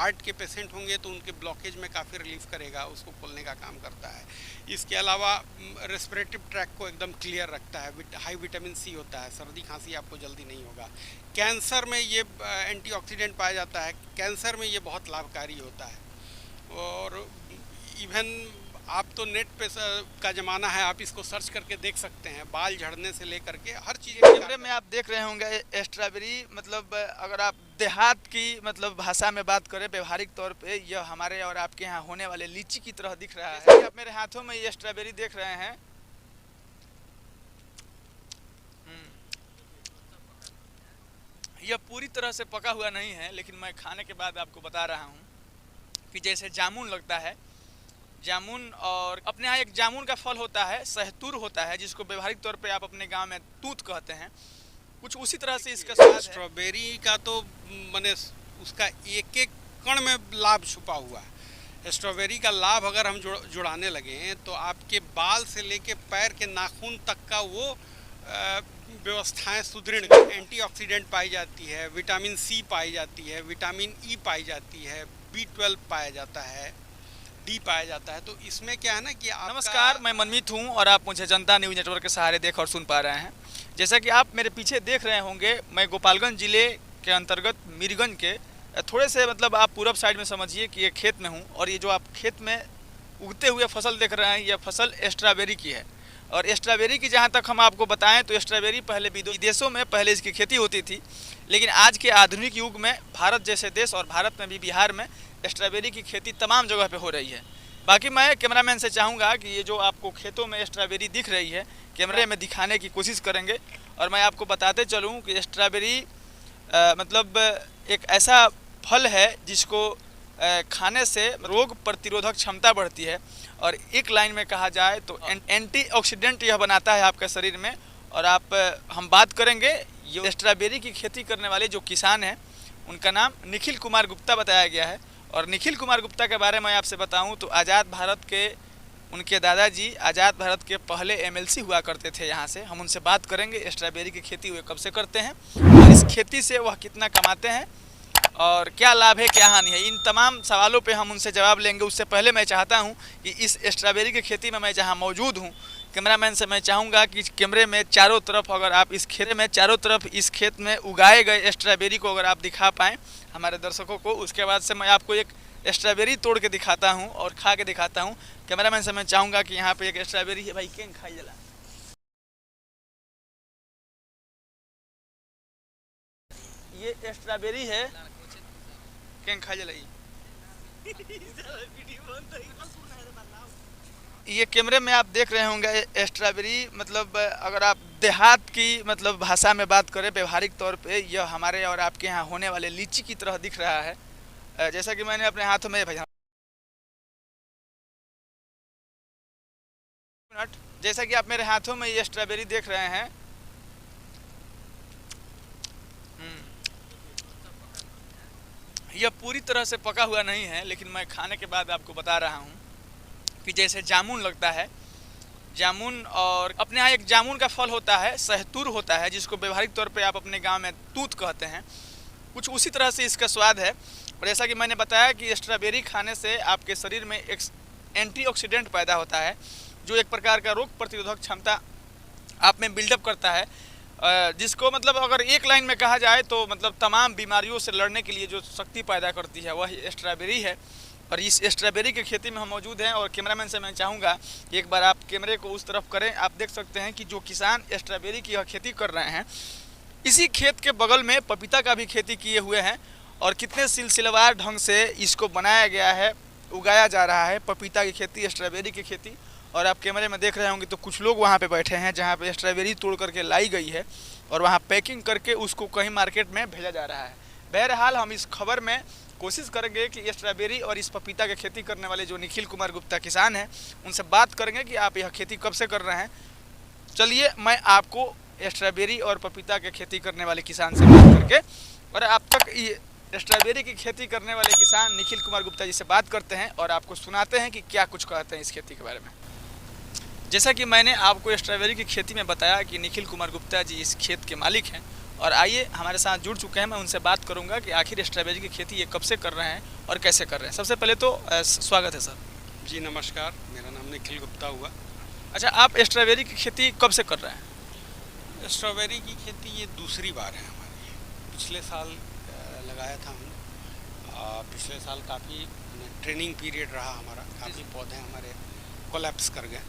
Heart के patient होंगे तो उनके ब्लॉकेज में काफ़ी रिलीफ करेगा, उसको खोलने का काम करता है। इसके अलावा रेस्पिरेटिव ट्रैक को एकदम क्लियर रखता है। हाई विटामिन सी होता है, सर्दी खांसी आपको जल्दी नहीं होगा। कैंसर में ये एंटीऑक्सीडेंट पाया जाता है, कैंसर में ये बहुत लाभकारी होता है। और इवन आप तो नेट पे का ज़माना है, आप इसको सर्च करके देख सकते हैं, बाल झड़ने से लेकर के हर चीज़। कैमरे में आप देख रहे होंगे स्ट्रॉबेरी, मतलब अगर आप देहात की मतलब भाषा में बात करें, व्यवहारिक तौर पे यह हमारे और आपके यहाँ होने वाले लीची की तरह दिख रहा है। आप मेरे हाथों में ये स्ट्रॉबेरी देख रहे हैं, यह पूरी तरह से पका हुआ नहीं है, लेकिन मैं खाने के बाद आपको बता रहा हूँ कि जैसे जामुन लगता है, जामुन, और अपने यहाँ एक जामुन का फल होता है, सहतूर होता है, जिसको व्यवहारिक तौर पे आप अपने गांव में तूत कहते हैं, कुछ उसी तरह से इसका स्वाद है। स्ट्रॉबेरी का तो मैंने उसका एक एक कण में लाभ छुपा हुआ है। स्ट्रॉबेरी का लाभ अगर हम जुड़ाने लगे तो आपके बाल से लेके पैर के नाखून तक का वो व्यवस्थाएं सुदृढ़। एंटीऑक्सीडेंट पाई जाती है, विटामिन सी पाई जाती है, विटामिन ई पाई जाती है, B12 पाया जाता है, डी पाया जाता है। तो इसमें क्या है ना कि नमस्कार, मैं मनमीत हूं और आप मुझे जनता न्यूज़ नेटवर्क के सहारे देख और सुन पा रहे हैं। जैसा कि आप मेरे पीछे देख रहे होंगे, मैं गोपालगंज ज़िले के अंतर्गत मीरगंज के थोड़े से मतलब आप पूरब साइड में समझिए कि ये खेत में हूँ, और ये जो आप खेत में उगते हुए फसल देख रहे हैं, यह फसल स्ट्रॉबेरी की है। और स्ट्रॉबेरी की जहाँ तक हम आपको बताएं तो स्ट्रॉबेरी पहले विदेशों में पहले इसकी खेती होती थी, लेकिन आज के आधुनिक युग में भारत जैसे देश और भारत में भी बिहार में स्ट्रॉबेरी की खेती तमाम जगह पे हो रही है। बाकी मैं कैमरामैन से चाहूँगा कि ये जो आपको खेतों में स्ट्रॉबेरी दिख रही है, कैमरे में दिखाने की कोशिश करेंगे। और मैं आपको बताते चलूँ कि स्ट्रॉबेरी मतलब एक ऐसा फल है जिसको खाने से रोग प्रतिरोधक क्षमता बढ़ती है, और एक लाइन में कहा जाए तो एंटीऑक्सीडेंट यह बनाता है आपके शरीर में। और हम बात करेंगे ये स्ट्रॉबेरी की खेती करने वाले जो किसान हैं, उनका नाम निखिल कुमार गुप्ता बताया गया है। और निखिल कुमार गुप्ता के बारे में आपसे बताऊं तो आज़ाद भारत के उनके दादाजी आज़ाद भारत के पहले MLC हुआ करते थे यहाँ से। हम उनसे बात करेंगे स्ट्रॉबेरी की खेती वे कब से करते हैं, और इस खेती से वह कितना कमाते हैं, और क्या लाभ है क्या हानि है, इन तमाम सवालों पे हम उनसे जवाब लेंगे। उससे पहले मैं चाहता हूं कि इस स्ट्रॉबेरी की खेती में मैं जहां मौजूद हूं, कैमरामैन से मैं चाहूँगा कि कैमरे में चारों तरफ, अगर आप इस खेत में चारों तरफ इस खेत में उगाए गए स्ट्रॉबेरी को अगर आप दिखा पाएँ हमारे दर्शकों को, उसके बाद से मैं आपको एक स्ट्रॉबेरी तोड़ के दिखाता हूँ और खा के दिखाता हूँ। कैमरामैन से मैं चाहूँगा कि यहाँ पे एक स्ट्रॉबेरी है, भाई केंग खाई जला, ये स्ट्रॉबेरी है, केंग खा जलाई। ये कैमरे में आप देख रहे होंगे स्ट्रॉबेरी, मतलब अगर आप देहात की मतलब भाषा में बात करें, व्यवहारिक तौर पे यह हमारे और आपके यहाँ होने वाले लीची की तरह दिख रहा है। जैसा कि मैंने अपने हाथों में जैसा कि आप मेरे हाथों में ये स्ट्रॉबेरी देख रहे हैं, यह पूरी तरह से पका हुआ नहीं है, लेकिन मैं खाने के बाद आपको बता रहा हूँ कि जैसे जामुन लगता है, जामुन, और अपने यहाँ एक जामुन का फल होता है, सहतूर होता है, जिसको व्यवहारिक तौर पे आप अपने गांव में तूत कहते हैं, कुछ उसी तरह से इसका स्वाद है। और जैसा कि मैंने बताया कि स्ट्रॉबेरी खाने से आपके शरीर में एक एंटीऑक्सीडेंट पैदा होता है, जो एक प्रकार का रोग प्रतिरोधक क्षमता आप में बिल्डअप करता है, जिसको मतलब अगर एक लाइन में कहा जाए तो मतलब तमाम बीमारियों से लड़ने के लिए जो शक्ति पैदा करती है वह स्ट्रॉबेरी है। और इस स्ट्रॉबेरी की खेती में हम मौजूद हैं, और कैमरामैन से मैं चाहूँगा कि एक बार आप कैमरे को उस तरफ करें। आप देख सकते हैं कि जो किसान स्ट्रॉबेरी की खेती कर रहे हैं, इसी खेत के बगल में पपीता का भी खेती किए हुए हैं, और कितने सिलसिलेवार ढंग से इसको बनाया गया है, उगाया जा रहा है पपीता की खेती, स्ट्रॉबेरी की खेती। और आप कैमरे में देख रहे होंगे तो कुछ लोग वहाँ पे बैठे हैं जहाँ पे स्ट्रॉबेरी तोड़ करके लाई गई है, और वहाँ पैकिंग करके उसको कहीं मार्केट में भेजा जा रहा है। बहरहाल हम इस खबर में कोशिश करेंगे कि स्ट्रॉबेरी और इस पपीता की खेती करने वाले जो निखिल कुमार गुप्ता किसान हैं, उनसे बात करेंगे कि आप यह खेती कब से कर रहे हैं। चलिए मैं आपको स्ट्रॉबेरी और पपीता की खेती करने वाले किसान से बात करके, और आप तक ये स्ट्रॉबेरी की खेती करने वाले किसान निखिल कुमार गुप्ता जी से बात करते हैं और आपको सुनाते हैं कि क्या कुछ कहते हैं इस खेती के बारे में। जैसा कि मैंने आपको स्ट्रॉबेरी की खेती में बताया कि निखिल कुमार गुप्ता जी इस खेत के मालिक हैं, और आइए हमारे साथ जुड़ चुके हैं, मैं उनसे बात करूंगा कि आखिर स्ट्रॉबेरी की खेती ये कब से कर रहे हैं और कैसे कर रहे हैं। सबसे पहले तो स्वागत है सर। जी नमस्कार, मेरा नाम निखिल गुप्ता हुआ। अच्छा, आप स्ट्रॉबेरी की खेती कब से कर रहे हैं? स्ट्रॉबेरी की खेती ये दूसरी बार है हमारी। पिछले साल लगाया था हम। पिछले साल काफ़ी ट्रेनिंग पीरियड रहा हमारा, काफ़ी पौधे हमारे कोलैप्स कर गए,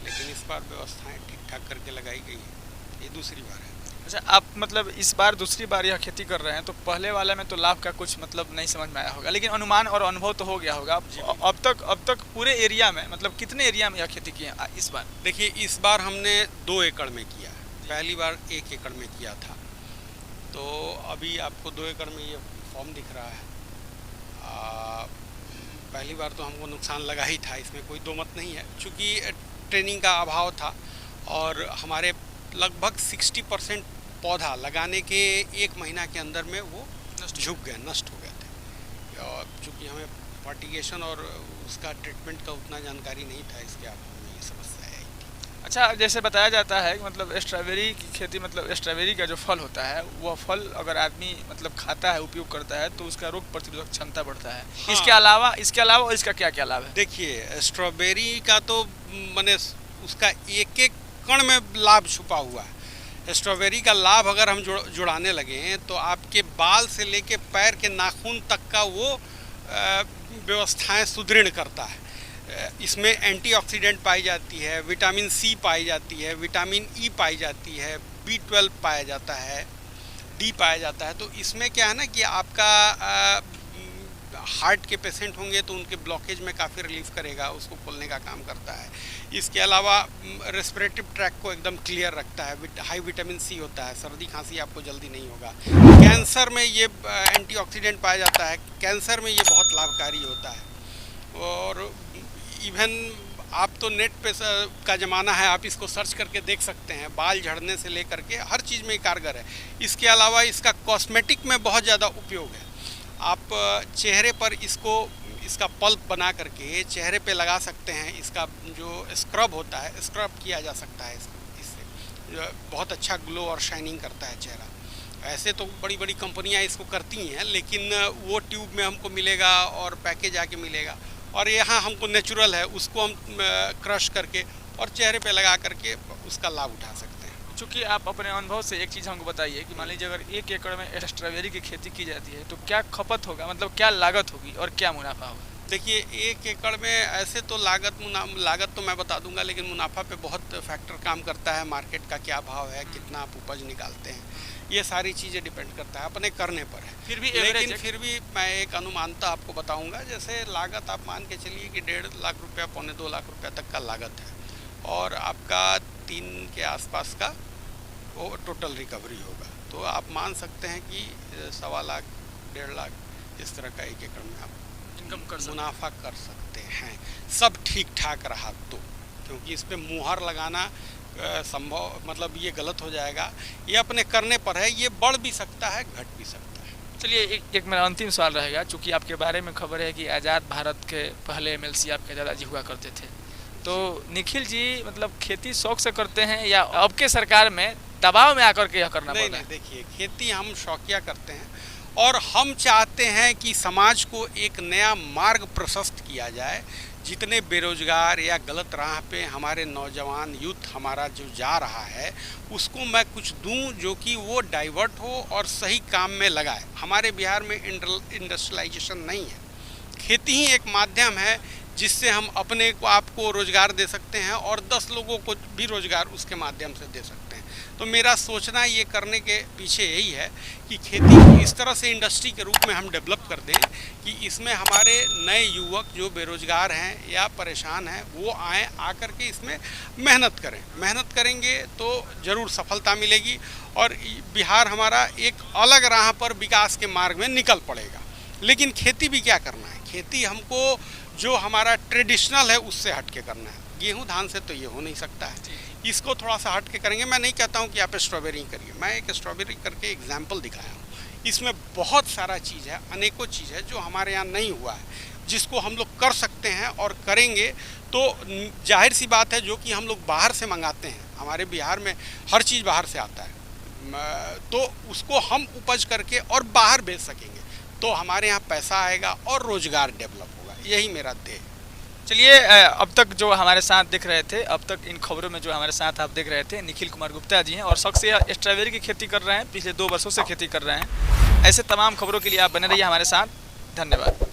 लेकिन इस बार व्यवस्थाएं ठीक ठाक करके लगाई गई है। ये दूसरी बार है। अच्छा, आप मतलब इस बार दूसरी बार यह खेती कर रहे हैं, तो पहले वाले में तो लाभ का कुछ मतलब नहीं समझ में आया होगा, लेकिन अनुमान और अनुभव तो हो गया होगा। अब तक पूरे एरिया में मतलब कितने एरिया में यह खेती की है इस बार? देखिए, इस बार हमने 2 एकड़ में किया है, पहली बार 1 एकड़ में किया था। तो अभी आपको 2 एकड़ में ये फॉर्म दिख रहा है। पहली बार तो हमको नुकसान लगा ही था, इसमें कोई दो मत नहीं है, क्योंकि ट्रेनिंग का अभाव था और हमारे लगभग 60% पौधा लगाने के 1 महीना के अंदर में वो झुक गए, नष्ट हो गए थे। और चूँकि हमें फर्टिगेशन और उसका ट्रीटमेंट का उतना जानकारी नहीं था, इसके अभाव में ये समस्या आई थी। अच्छा, जैसे बताया जाता है कि मतलब स्ट्रॉबेरी की खेती, मतलब स्ट्रॉबेरी का जो फल होता है वह फल अगर आदमी मतलब खाता है, उपयोग करता है, तो उसका रोग प्रतिरोधक क्षमता बढ़ता है। हाँ। इसके अलावा और इसका क्या क्या लाभ है? देखिए, स्ट्रॉबेरी का तो मैंने उसका एक एक कण में लाभ छुपा हुआ है। स्ट्रॉबेरी का लाभ अगर हम जुड़ाने लगे तो आपके बाल से लेके पैर के नाखून तक का वो व्यवस्थाएं सुदृढ़ करता है। इसमें एंटीऑक्सीडेंट पाई जाती है, विटामिन सी पाई जाती है, विटामिन ई पाई जाती है, B12 पाया जाता है, डी पाया जाता है। तो इसमें क्या है ना कि आपका हार्ट के पेशेंट होंगे तो उनके ब्लॉकेज में काफ़ी रिलीफ करेगा, उसको खोलने का काम करता है। इसके अलावा रेस्पिरेटरी ट्रैक को एकदम क्लियर रखता है, हाई विटामिन सी होता है, सर्दी खांसी आपको जल्दी नहीं होगा। कैंसर में ये एंटीऑक्सीडेंट पाया जाता है, कैंसर में ये बहुत लाभकारी होता है। और इवन आप तो नेट पे का ज़माना है, आप इसको सर्च करके देख सकते हैं, बाल झड़ने से लेकर के हर चीज़ में कारगर है। इसके अलावा इसका कॉस्मेटिक में बहुत ज़्यादा उपयोग है। आप चेहरे पर इसका पल्प बना करके चेहरे पे लगा सकते हैं। इसका जो स्क्रब होता है, स्क्रब किया जा सकता है इससे, बहुत अच्छा ग्लो और शाइनिंग करता है चेहरा। ऐसे तो बड़ी बड़ी कंपनियां इसको करती हैं, लेकिन वो ट्यूब में हमको मिलेगा और पैकेज आके मिलेगा, और यहाँ हमको नेचुरल है, उसको हम क्रश करके और चेहरे पे लगा करके उसका लाभ उठा सकते हैं। चूँकि आप अपने अनुभव से एक चीज़ हमको बताइए कि मान लीजिए अगर 1 एकड़ में स्ट्रॉबेरी की खेती की जाती है तो क्या खपत होगा, मतलब क्या लागत होगी और क्या मुनाफा होगा? देखिए, 1 एकड़ में ऐसे तो लागत तो मैं बता दूंगा, लेकिन मुनाफा पे बहुत फैक्टर काम करता है। मार्केट का क्या भाव है, कितना आप उपज निकालते हैं, ये सारी चीज़ें डिपेंड करता है, अपने करने पर है। फिर भी मैं एक अनुमानता आपको बताऊंगा। जैसे लागत आप मान के चलिए कि 1.5 लाख रुपया, 1.25-2 लाख रुपया तक का लागत है, और आपका 3 के आसपास का वो टोटल रिकवरी होगा। तो आप मान सकते हैं कि 1.25 लाख, 1.5 लाख इस तरह का 1 एकड़ में आप मुनाफा कर सकते हैं, सब ठीक ठाक रहा तो। क्योंकि इस पर मुहर लगाना संभव, मतलब ये गलत हो जाएगा। ये अपने करने पर है, ये बढ़ भी सकता है, घट भी सकता है। चलिए, एक मेरा अंतिम सवाल रहेगा। चूँकि आपके बारे में खबर है कि आज़ाद भारत के पहले MLC आपके दादाजी हुआ करते थे, तो निखिल जी मतलब खेती शौक से करते हैं या अब के सरकार में दबाव में आकर के यह करना पड़ता है? नहीं, देखिए, खेती हम शौकिया करते हैं, और हम चाहते हैं कि समाज को एक नया मार्ग प्रशस्त किया जाए। जितने बेरोजगार या गलत राह पे हमारे नौजवान यूथ हमारा जो जा रहा है, उसको मैं कुछ दूं जो कि वो डाइवर्ट हो और सही काम में लगाए। हमारे बिहार में इंडस्ट्रियलाइजेशन नहीं है, खेती ही एक माध्यम है जिससे हम अपने को आपको रोज़गार दे सकते हैं और 10 लोगों को भी रोज़गार उसके माध्यम से दे सकते हैं। तो मेरा सोचना ये करने के पीछे यही है कि खेती को इस तरह से इंडस्ट्री के रूप में हम डेवलप कर दें कि इसमें हमारे नए युवक जो बेरोज़गार हैं या परेशान हैं, वो आएँ, आकर के इसमें मेहनत करें। मेहनत करेंगे तो ज़रूर सफलता मिलेगी और बिहार हमारा एक अलग राह पर विकास के मार्ग में निकल पड़ेगा। लेकिन खेती भी क्या करना है, खेती हमको जो हमारा ट्रेडिशनल है उससे हट के करना है। गेहूं धान से तो ये हो नहीं सकता है, इसको थोड़ा सा हट के करेंगे। मैं नहीं कहता हूँ कि आप स्ट्रॉबेरी करिए, मैं एक स्ट्रॉबेरी करके एग्जाम्पल दिखाया हूँ। इसमें बहुत सारा चीज़ है, अनेकों चीज़ है जो हमारे यहाँ नहीं हुआ है, जिसको हम लोग कर सकते हैं और करेंगे तो जाहिर सी बात है जो कि हम लोग बाहर से मंगाते हैं। हमारे बिहार में हर चीज़ बाहर से आता है, तो उसको हम उपज करके और बाहर बेच सकेंगे, तो हमारे यहाँ पैसा आएगा और रोजगार डेवलप होगा। यही मेरा ध्येय। चलिए, अब तक जो हमारे साथ दिख रहे थे, अब तक इन खबरों में जो हमारे साथ आप देख रहे थे, निखिल कुमार गुप्ता जी हैं और शख्स ये स्ट्रॉबेरी की खेती कर रहे हैं, पिछले 2 वर्षों से खेती कर रहे हैं। ऐसे तमाम खबरों के लिए आप बने रहिए हमारे साथ। धन्यवाद।